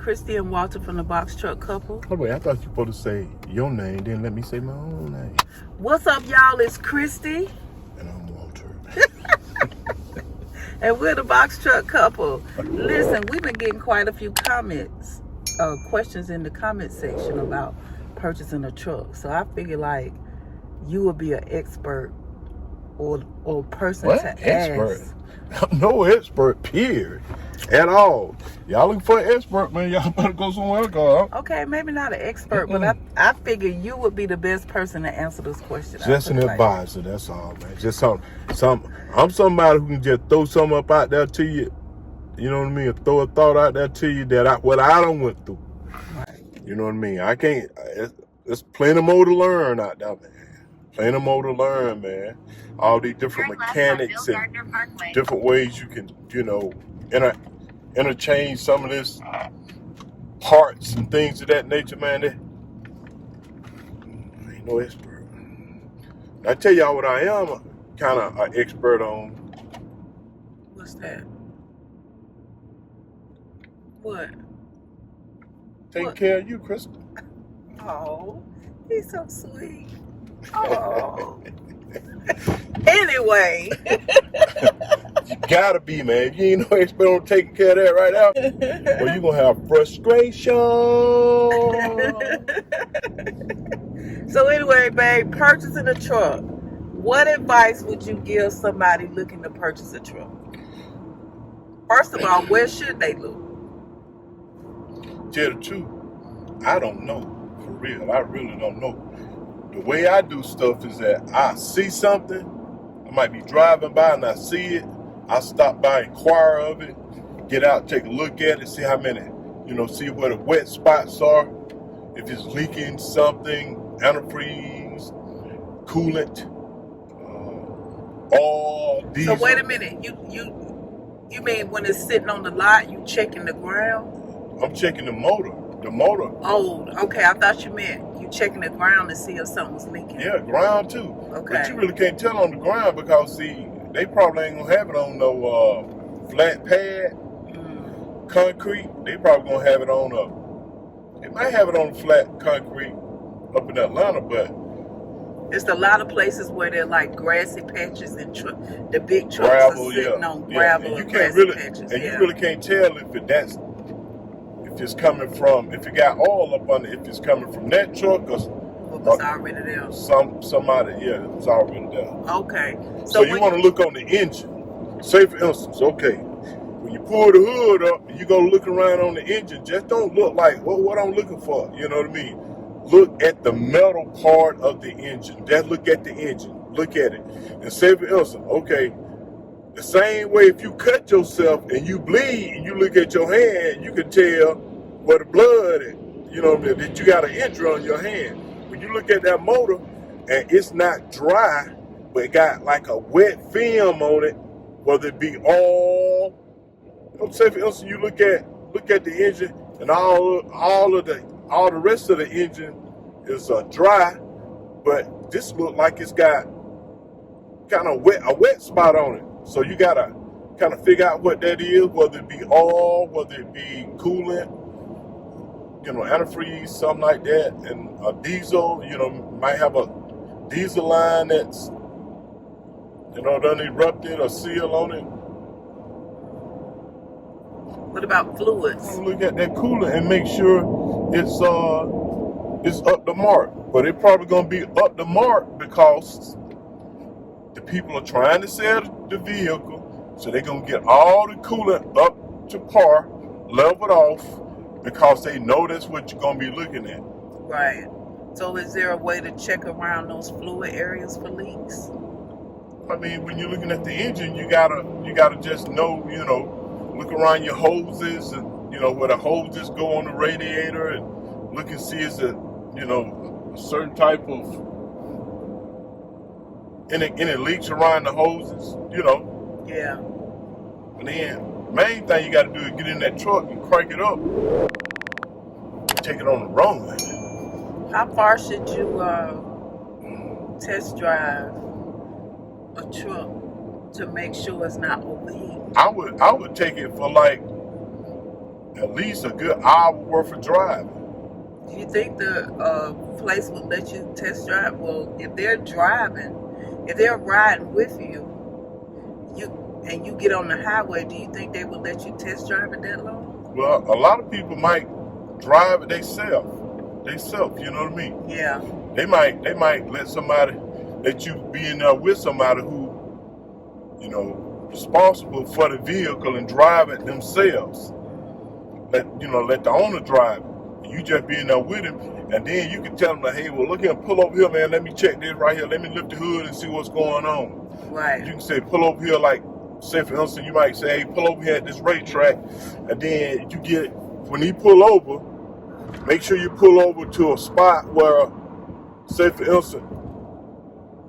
Christy and Walter from the Boxtruckcouple. Oh wait, I thought you were supposed to say your name, then let me say my own name. What's up, y'all? It's Christy. And I'm Walter. And we're the Boxtruckcouple. Listen, we've been getting quite a few comments, questions in the comment section about purchasing a truck. So I figured like you would be an expert or person What? to Expert? ask. I'm no expert, period, at all. Y'all looking for an expert, man, y'all better go somewhere else, girl. Okay, maybe not an expert, but I figure you would be the best person to answer this question. Just an advisor, that's all, man. Just I'm somebody who can just throw something up out there to you. You know what I mean? Throw a thought out there to you that what I done went through. Right. You know what I mean? I can't. There's plenty more to learn out there, man. Plenty more to learn, man. All these different mechanics and different ways you can, interchange some of this parts and things of that nature, man. I ain't no expert. I tell y'all what I am kind of an expert on. What's that? What? Taking care of you, Crystal. Oh, he's so sweet. Oh. Anyway. You gotta be, man. If you ain't no expert on taking care of that right now, well, you're gonna have frustration. So anyway, babe, purchasing a truck. What advice would you give somebody looking to purchase a truck? First of all, where should they look? Tell the truth, I don't know. For real, I really don't know. The way I do stuff is that I see something, I might be driving by and I see it, I stop by, inquire of it, get out, take a look at it, see how many, see where the wet spots are, if it's leaking something, antifreeze, coolant, oil, diesel. So wait a minute, you mean when it's sitting on the lot, you checking the ground? I'm checking the motor. The motor. Oh, okay. I thought you meant you checking the ground to see if something was leaking. Yeah, ground too. Okay. But you really can't tell on the ground because, see, they probably ain't gonna have it on no flat pad, concrete. They probably gonna have it on they might have it on flat concrete up in Atlanta, but there's a lot of places where they're like grassy patches and the big trucks gravel, are sitting on and gravel you and can't grassy patches. And you really can't tell if it's coming from, if it got oil up on it, if it's coming from that truck or it's already there. Somebody, it's already there. Okay. So you want to look on the engine. Say for instance, okay, when you pull the hood up and you go look around on the engine, just don't look like, what I'm looking for. You know what I mean? Look at the metal part of the engine. Just look at the engine. Look at it. And say for instance, okay, the same way if you cut yourself and you bleed and you look at your hand, you can tell where the blood is, that you got an injury on your hand. When you look at that motor and it's not dry, but it got like a wet film on it, whether it be oil, say for instance, you look at the engine and all the rest of the engine is dry, but this look like it's got kind of a wet spot on it. So you gotta kind of figure out what that is, whether it be oil, whether it be coolant, antifreeze, something like that, and a diesel, might have a diesel line that's, done erupted or seal on it. What about fluids? Look at that coolant and make sure it's up the mark. But it's probably gonna be up the mark because the people are trying to sell the vehicle, so they're gonna get all the coolant up to par, leveled off, because they know that's what you're gonna be looking at. Right. So is there a way to check around those fluid areas for leaks? I mean, when you're looking at the engine, you gotta just know, look around your hoses and where the hoses go on the radiator and look and see is it, a certain type of any leaks around the hoses, Yeah. And then main thing you got to do is get in that truck and crank it up, take it on the road. How far should you test drive a truck to make sure it's not overheating? I would take it for like at least a good hour worth of driving. Do you think the place would let you test drive? Well, if they're driving, if they're riding with you, and you get on the highway, do you think they would let you test drive it that long? Well, a lot of people might drive it themselves, you know what I mean? Yeah. They might let you be in there with somebody who, you know, responsible for the vehicle and drive it themselves. Let the owner drive it. You just be in there with him, and then you can tell them, like, hey, well, look here, pull over here, man. Let me check this right here. Let me lift the hood and see what's going on. Right. You can say, pull over here, like, say, for instance, you might say, hey, pull over here at this racetrack, and then when he pull over, make sure you pull over to a spot where, say, for instance,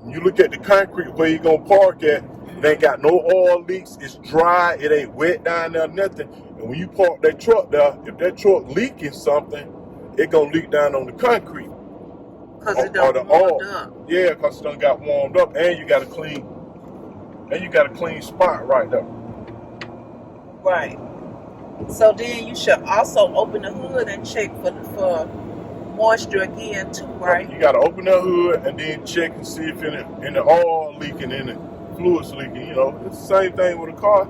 when you look at the concrete where you're going to park at, it ain't got no oil leaks, it's dry, it ain't wet down there, nothing. And when you park that truck there, if that truck leaking something, it going to leak down on the concrete. Because it done warmed up. Yeah, because it done got warmed up, and you got a clean spot right there. Right. So then you should also open the hood and check for moisture again too, right? You got to open the hood and then check and see if any oil leaking, any fluids leaking. You know, it's the same thing with a car.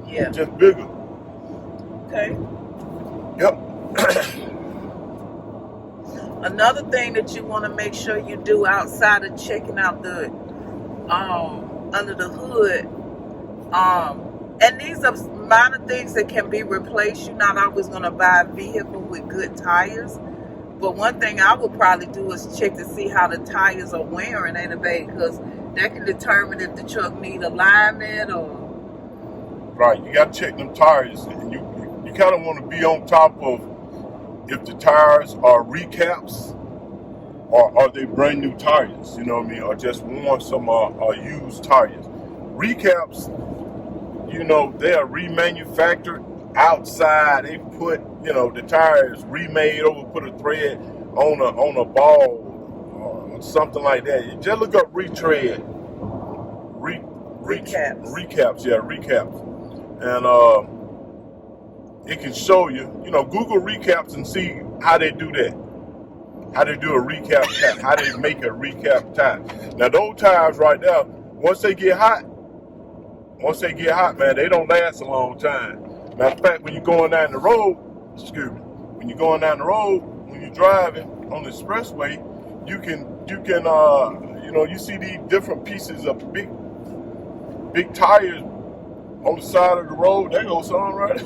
Yeah. Just bigger. Okay. Yep. Another thing that you want to make sure you do outside of checking out the under the hood, and these are minor things that can be replaced. You're not always going to buy a vehicle with good tires, but one thing I would probably do is check to see how the tires are wearing, ain't it, babe? Because that can determine if the truck need alignment or. Right, you got to check them tires, and you kind of want to be on top of if the tires are recaps or are they brand new tires, you know what I mean, or just want some used tires. Recaps, you know, they are remanufactured outside. They put, you know, the tires remade over, put a thread on a ball or something like that. You just look up retread. Recaps, yeah, recaps. And it can show you, you know, Google recaps and see how they do that. How they do a recap tire, how they make a recap tire. Now those tires right there, once they get hot, man, they don't last a long time. Matter of fact, when you're going down the road, when you're driving on the expressway, you can, you know, you see these different pieces of big tires on the side of the road. There goes some right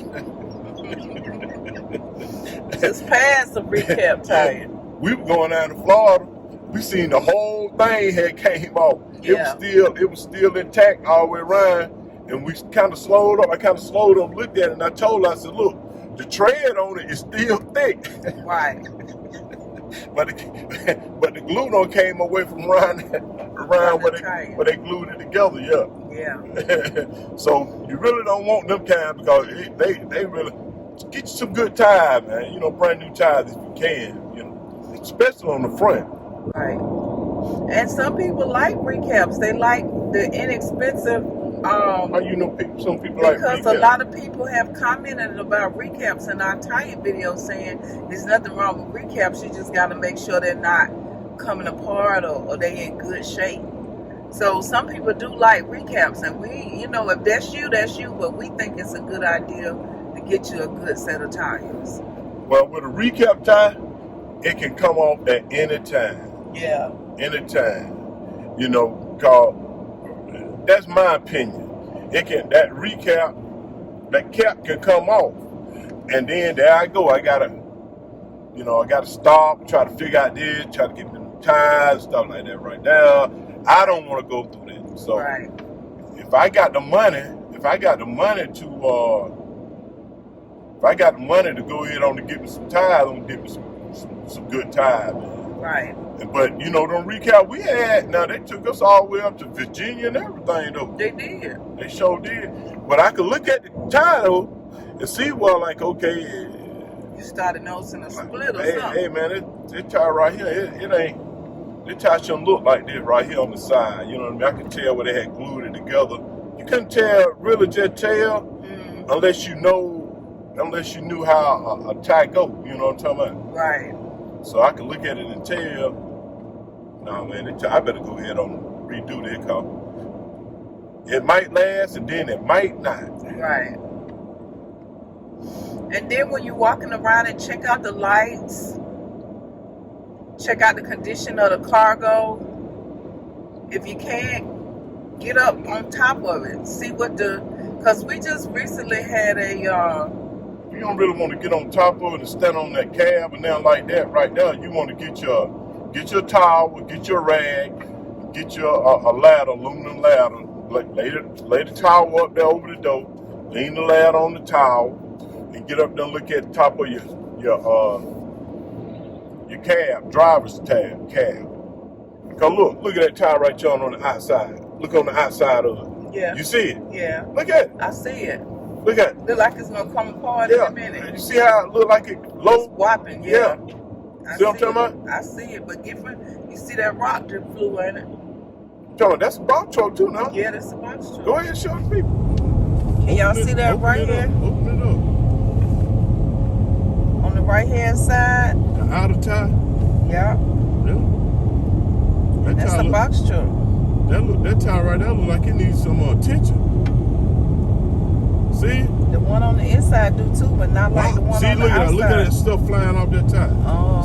Just past the recap tire. We were going down to Florida. We seen the whole thing had came off. Yeah. It was still intact all the way around, and we kind of slowed up. I kind of slowed up, looked at it, and I told her, I said, "Look, the tread on it is still thick." Right. but the glue don't came away from around where they glued it together. Yeah. Yeah. So you really don't want them kind, because they really get you some good tires, man. You know, brand new tires if you can. You know, especially on the front. Right. And some people like recaps. They like the inexpensive. How you know some people like recaps? Because a lot of people have commented about recaps in our tire video, saying there's nothing wrong with recaps. You just got to make sure they're not coming apart or they in good shape. So some people do like recaps, and we, you know, if that's you, but we think it's a good idea to get you a good set of tires. Well, with a recap tire, it can come off at any time. Yeah. Anytime. You know, because that's my opinion. That cap can come off. And then there I go. I gotta stop, try to figure out this, try to get the tires, stuff like that right now. I don't want to go through that. So right. if I got the money to go ahead on to get me some tires, I'm gonna get me some good tires, man. Right. But you know, them recap we had, now they took us all the way up to Virginia and everything though. They did. They sure did. But I could look at the tire though and see, well, like, okay, you started noticing a split or hey, something. Hey man, this tire right here, it ain't, this tire shouldn't look like this right here on the side. You know what I mean? I could tell where they had glued it together. You couldn't really just tell unless you know unless you knew how a tie go. You know what I'm talking about? Right. So I can look at it and tell, nah, man, I better go ahead and redo that car. It might last, and then it might not. Right. And then when you're walking around and check out the lights, check out the condition of the cargo. If you can't, get up on top of it. See what because we just recently had a, You don't really want to get on top of it and stand on that cab and down like that right there. You want to get your towel, get your rag, get your a ladder, aluminum ladder. Lay the towel up there over the door, lean the ladder on the towel, and get up there and look at the top of your cab, driver's cab. Because look at that tire right there on the outside. Look on the outside of it. yeah. You see it? Yeah. Look at it. I see it. Look at it. Look like it's gonna come apart in a minute. You see how it look like it low? It's whopping, Yeah. I See what I'm talking about? I see it, but you see that rock that flew in it? John, that's a box truck too now. Yeah, that's a box truck. Go ahead and show the people. Can y'all see that right here? Open it up. On the right hand side? The outer tire. Yeah. Yeah. That's a box truck. That tire right there look like it needs some attention. See? The one on the inside do too, but not like the one See, on the look at that. outside. Look at that stuff flying off that tire.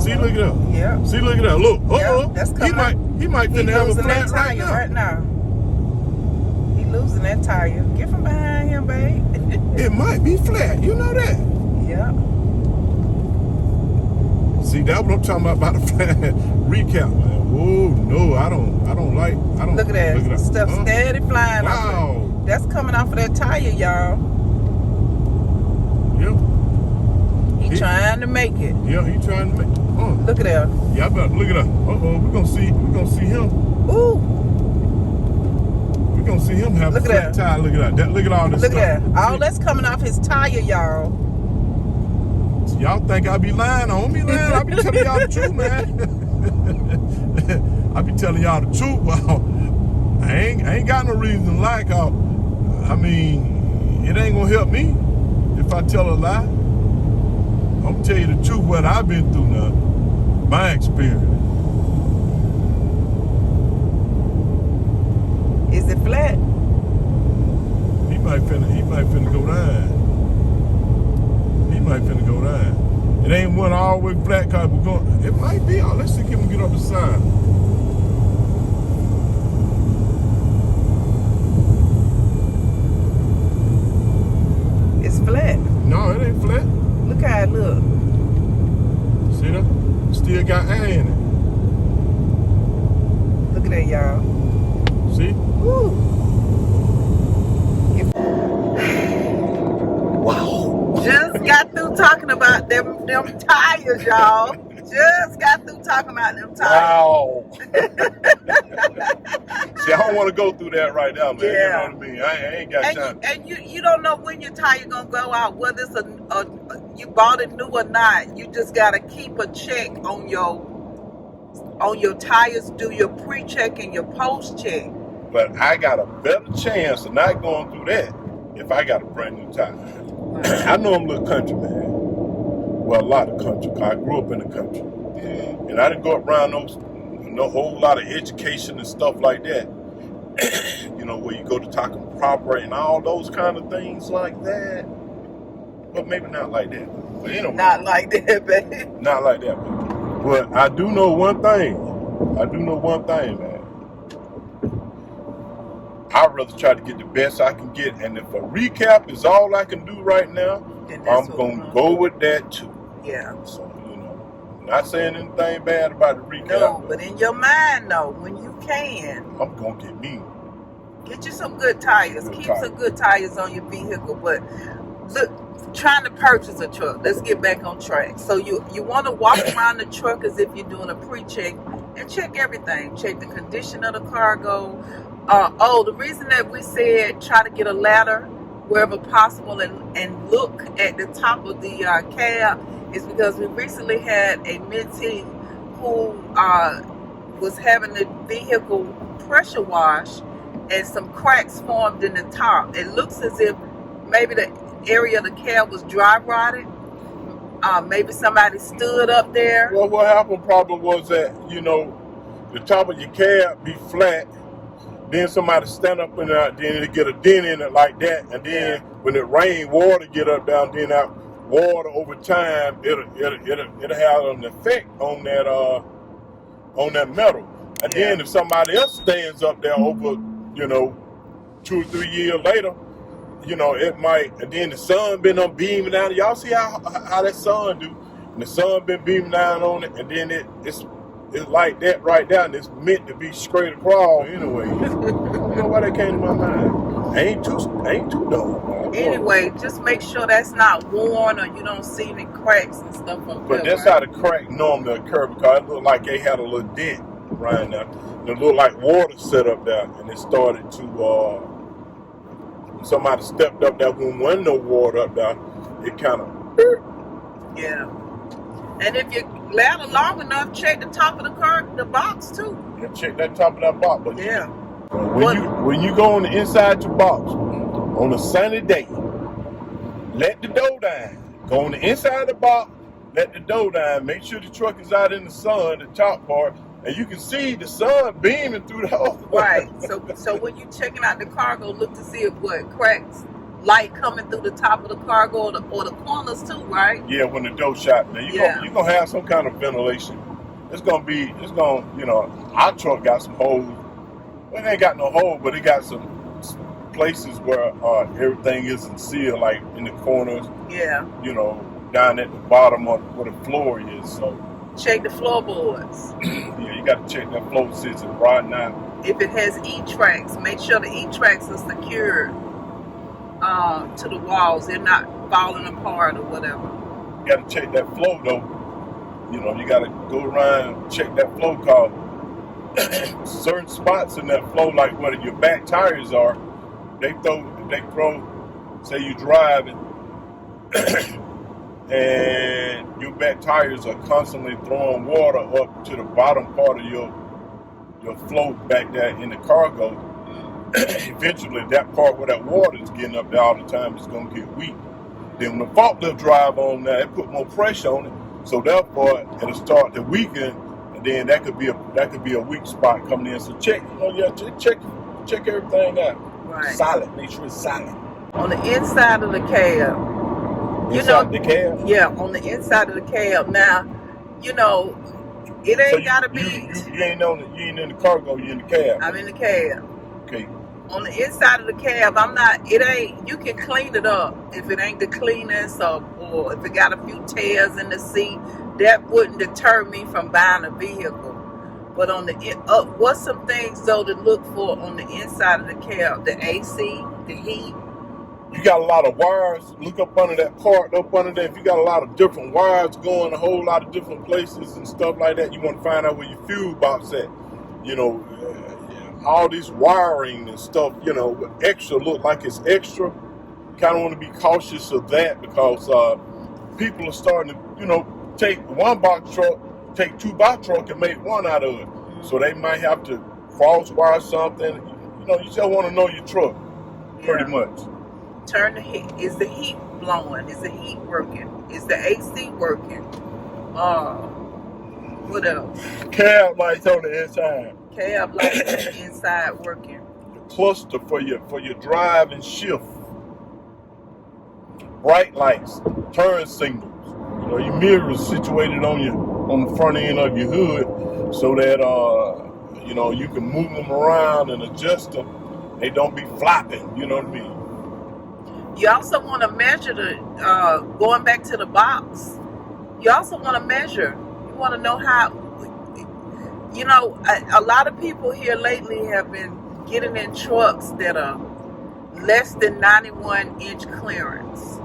See, look at that. Yeah. See, look at that. Look. Yeah, that's coming. He might finna have a losing flat that tire right now. He losing that tire. Get from behind him, babe. It might be flat. You know that. Yeah. See, that's what I'm talking about the flat recap, man. Oh no, I don't like. Look at that. Stuff steady flying off. Wow. That's coming off of that tire, y'all. Yep. He trying to make it. Yeah, he trying to make. Look at that. Yeah, I better look at that. We're gonna see him. Ooh. We're gonna see him have Look a at flat tire. Look at that. Look at all this Look stuff. at that. All that's coming off his tire, y'all. Y'all think I be lying? I don't be lying. I be telling y'all the truth, man. I be telling y'all the truth. Well, I ain't got no reason to lie. I mean, it ain't gonna help me if I tell a lie. I'm gonna tell you the truth, what I've been through now, my experience. Is it flat? He might finna go down. He might finna go down. It ain't one all the way flat car. It might be. Let's see if we can get up the side. It's flat. No, it ain't flat. Look how it look. See that? Still got air in it. Look at that, y'all. See? Woo. Wow. Just got through talking about them tires, y'all. Just got through talking about them tires. Wow. See, I don't want to go through that right now, man. Yeah. You know what I mean? I ain't got time. And you don't know when your tire gonna go out, whether it's you bought it new or not. You just gotta keep a check on your tires. Do your pre-check and your post-check. But I got a better chance of not going through that if I got a brand new tire. I know I'm a little country, man. Well, a lot of country. I grew up in the country. And I didn't go around no whole lot of education and stuff like that. You know, where you go to talk proper and all those kind of things like that. But maybe not like that. But anyway, Not like that, baby. not like that, man. But I do know one thing. Man. I'd rather try to get the best I can get. And if a recap is all I can do right now, I'm going to go with that too. Yeah. So, you know, not saying anything bad about the recap. No, but in your mind, though, when you can, I'm going to get me. get you some good tires. Good Keep tires. some good tires on your vehicle. But look, trying to purchase a truck. Let's get back on track. So you want to walk around the truck as if you're doing a pre-check and check everything. Check the condition of the cargo. The reason that we said try to get a ladder wherever possible and look at the top of the cab is because we recently had a mentee who was having the vehicle pressure wash and some cracks formed in the top. It looks as if maybe area of the cab was dry rotted. Maybe somebody stood up there. Well, what happened probably was that, you know, the top of your cab be flat, then somebody stand up in there, then it get a dent in it like that, and then when it rain, water get up down, then that water over time, it'll have an effect on that metal. And then if somebody else stands up there over, you know, 2 or 3 years later, you know, it might, and then the sun been on beaming down. Y'all see how that sun do? And the sun been beaming down on it, and then it's like that right there, and it's meant to be straight across anyway. I don't know why that came to my mind. Ain't too dumb. Anyway, just make sure that's not worn or you don't see any cracks and stuff on But that's how the crack normally occur, because it looked like they had a little dent right now. It looked like water set up there, and it started to somebody stepped up there when wasn't no water up there, it kind of Yeah. And if you ladder long enough, check the top of the box too. Yeah, check that top of that box. But yeah. When you go on the inside your box on a sunny day, let the door down. Go on the inside of the box, let the door down. Make sure the truck is out in the sun, the top part, and you can see the sun beaming through the hole. Right. So when you're checking out the cargo, look to see if cracks, light coming through the top of the cargo or the corners too, right? Yeah, when the door shot. Now you're gonna have some kind of ventilation. It's gonna, you know, our truck got some holes. Well, it ain't got no hole, but it got some places where everything isn't sealed, like in the corners. Yeah. You know, down at the bottom of where the floor is. So check the floorboards. Yeah, you got to check that floor system right now. If it has E-tracks, make sure the E-tracks are secured to the walls. They're not falling apart or whatever. You got to check that flow though. You know, you got to go around and check that flow, cause certain spots in that flow, like where your back tires are, they throw, say you driving and your back tires are constantly throwing water up to the bottom part of your float back there in the cargo. Eventually that part where that water is getting up there all the time is going to get weak. Then when the forklift drive on there, it put more pressure on it, so therefore it'll start to weaken, and then that could be a weak spot coming in. So check everything out. Right. Solid. Make sure it's solid. On the inside of the cab. Inside the cab? Yeah, on the inside of the cab. Now, you know, it ain't gotta be. You ain't in the cargo. You in the cab. I'm in the cab. Okay. On the inside of the cab, you can clean it up. If it ain't the cleanest or if it got a few tears in the seat, that wouldn't deter me from buying a vehicle. But on what's some things though to look for on the inside of the cab? The AC, the heat. You got a lot of wires. Look up under that part, up under there. If you got a lot of different wires going a whole lot of different places and stuff like that, you want to find out where your fuel box at. You know, all this wiring and stuff, you know, extra look like it's extra. Kind of want to be cautious of that, because people are starting to, you know, take one box truck, take two box truck and make one out of it. So they might have to cross wire something. You know, you just want to know your truck, pretty much. Turn the heat. Is the heat blowing? Is the heat working? Is the AC working? What else? Cab lights on the inside. Cab lights on the inside working. The cluster for your drive and shift. Bright lights, turn signals. You know, your mirrors situated on the front end of your hood, so that you know, you can move them around and adjust them. They don't be flopping. You know what I mean? You also want to measure going back to the box. You also want to measure. You want to know how, you know, a lot of people here lately have been getting in trucks that are less than 91-inch clearance.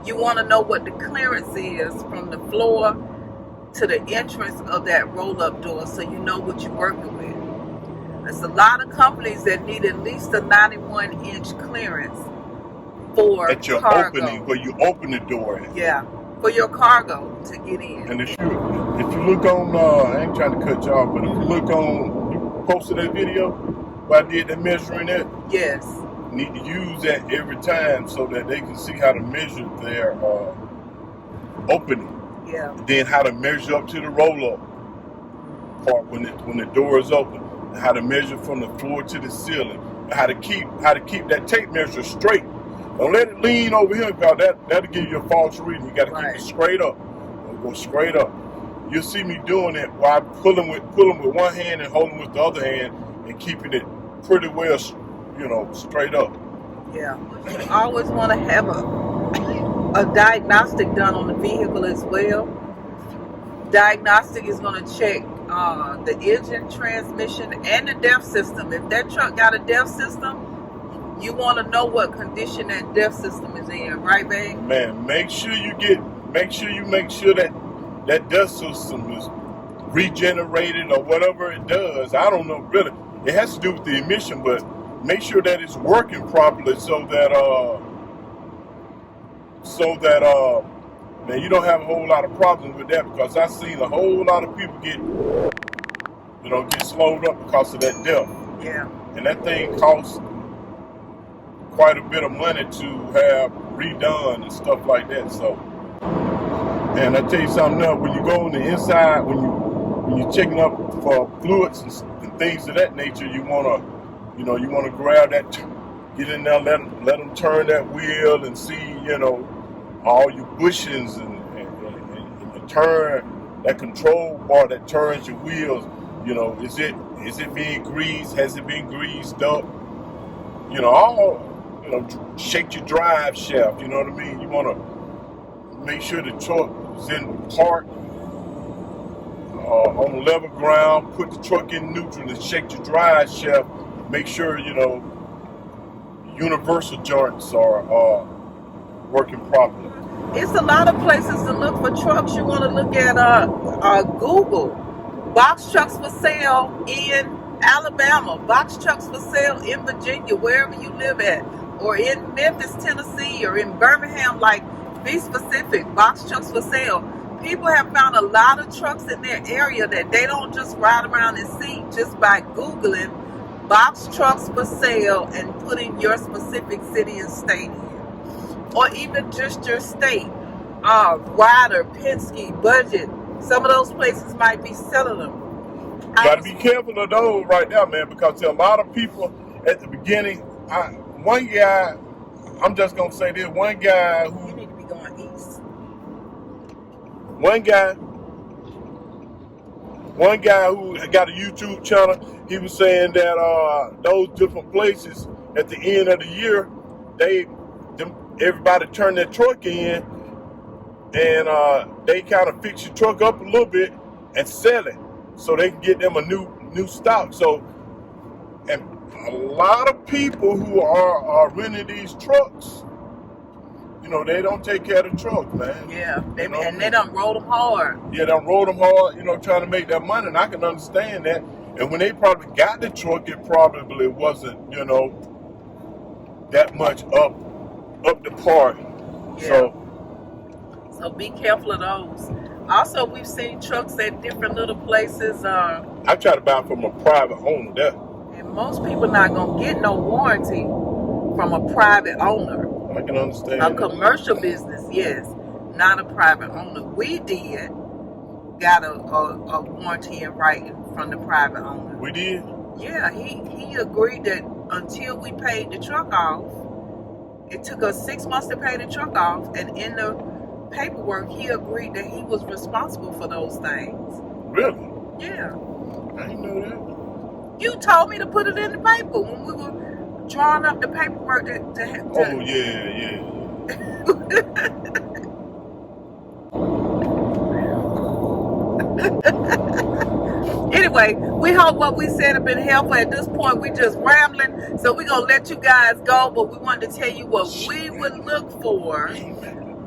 You want to know what the clearance is from the floor to the entrance of that roll-up door, so you know what you're working with. There's a lot of companies that need at least a 91-inch clearance for at your cargo. Opening, where you open the door at. Yeah, for your cargo to get in. And if you look on, I ain't trying to cut you off, but if you look on, you posted that video where I did the measuring it. Yes. need to use that every time so that they can see how to measure their opening. Yeah. Then how to measure up to the roll-up part when the door is open. How to measure from the floor to the ceiling. How to keep that tape measure straight. Don't let it lean over here, because that'll give you a false reading. You got to keep it straight up. Go straight up. You'll see me doing it while pulling with one hand and holding with the other hand and keeping it pretty well, straight up. Yeah. You always want to have a diagnostic done on the vehicle as well. Diagnostic is going to check the engine, transmission, and the DEF system. If that truck got a DEF system, you want to know what condition that DEF system is in, right, babe? Man, make sure that DEF system is regenerated or whatever it does. I don't know, really. It has to do with the emission, but make sure that it's working properly so that man, you don't have a whole lot of problems with that, because I've seen a whole lot of people get slowed up because of that DEF. Yeah. And that thing costs quite a bit of money to have redone and stuff like that. So, and I tell you something else, when you go on the inside, when you're checking up for fluids and things of that nature, you wanna grab that, get in there, let them turn that wheel and see, all your bushings and you turn that control bar that turns your wheels. Is it being greased? Has it been greased up? Shake your drive shaft. You know what I mean? You want to make sure the truck is in park on level ground. Put the truck in neutral and shake your drive shaft. Make sure universal joints are working properly. It's a lot of places to look for trucks. You want to look at Google. Box trucks for sale in Alabama. Box trucks for sale in Virginia, wherever you live at. Or in Memphis, Tennessee, or in Birmingham. Be specific. Box trucks for sale. People have found a lot of trucks in their area that they don't just ride around and see just by Googling box trucks for sale and putting your specific city and state in. Or even just your state. Ryder, Penske, Budget. Some of those places might be selling them. You got to be careful of those right now, man, because there are a lot of people at the beginning. One guy, I'm just going to say this, one guy who... You need to be going east. One guy who got a YouTube channel, he was saying that those different places at the end of the year, everybody turn their truck in and they kind of fix your truck up a little bit and sell it so they can get them a new stock. So, and a lot of people who are renting these trucks, they don't take care of the truck, man. Yeah, they done roll them hard. Yeah, they roll them hard, trying to make that money, and I can understand that. And when they probably got the truck, it probably wasn't, that much up the par. Yeah. So be careful of those. Also, we've seen trucks at different little places. I try to buy from a private owner there. And most people not gonna get no warranty from a private owner. I can understand. A commercial business, yes, not a private owner. We did got a warranty in writing from the private owner. We did? Yeah, he agreed that until we paid the truck off, it took us 6 months to pay the truck off, and in the paperwork, he agreed that he was responsible for those things. Really? Yeah. I didn't know that. You told me to put it in the paper when we were drawing up the paperwork to Oh, yeah. Anyway, we hope what we said have been helpful. At this point, we just rambling, so we're going to let you guys go, but we wanted to tell you what we would look for.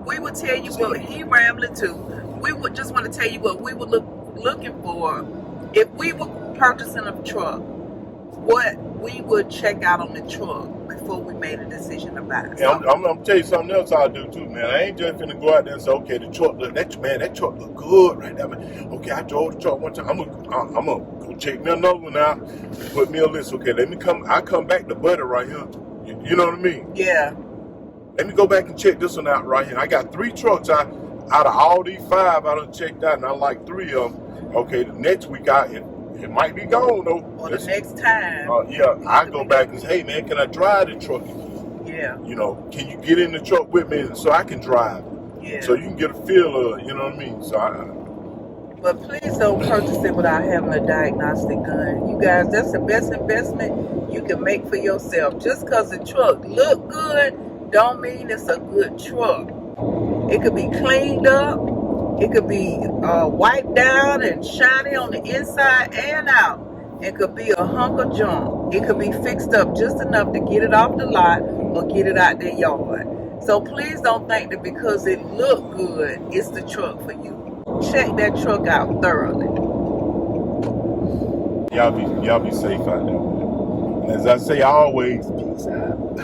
We would tell you what he rambling too. We would just want to tell you what we would looking for if we were purchasing a truck. What we would check out on the truck before we made a decision about it. Yeah, I'm gonna tell you something else I do too, man. I ain't just gonna go out there and say, okay, the truck that truck look good right there, man. Okay, I drove the truck one time. I'm gonna go check me another one out, put me a list. Okay, I come back to Buddy right here. You know what I mean? Yeah. Let me go back and check this one out right here. I got 3 trucks out of all these 5 I done checked out, and I like 3 of them. Okay, the next week it might be gone though. Or the next time. Yeah, I go back and say, hey man, can I drive the truck again? Yeah. You know, can you get in the truck with me so I can drive? Yeah. So you can get a feel of it, you know what I mean? But please don't purchase it without having a diagnostic done. You guys, that's the best investment you can make for yourself. Just because the truck look good, don't mean it's a good truck. It could be cleaned up. It could be wiped down and shiny on the inside and out. It could be a hunk of junk. It could be fixed up just enough to get it off the lot or get it out the yard. So please don't think that because it look good, it's the truck for you. Check that truck out thoroughly. Y'all be safe out there. As I say always, peace out.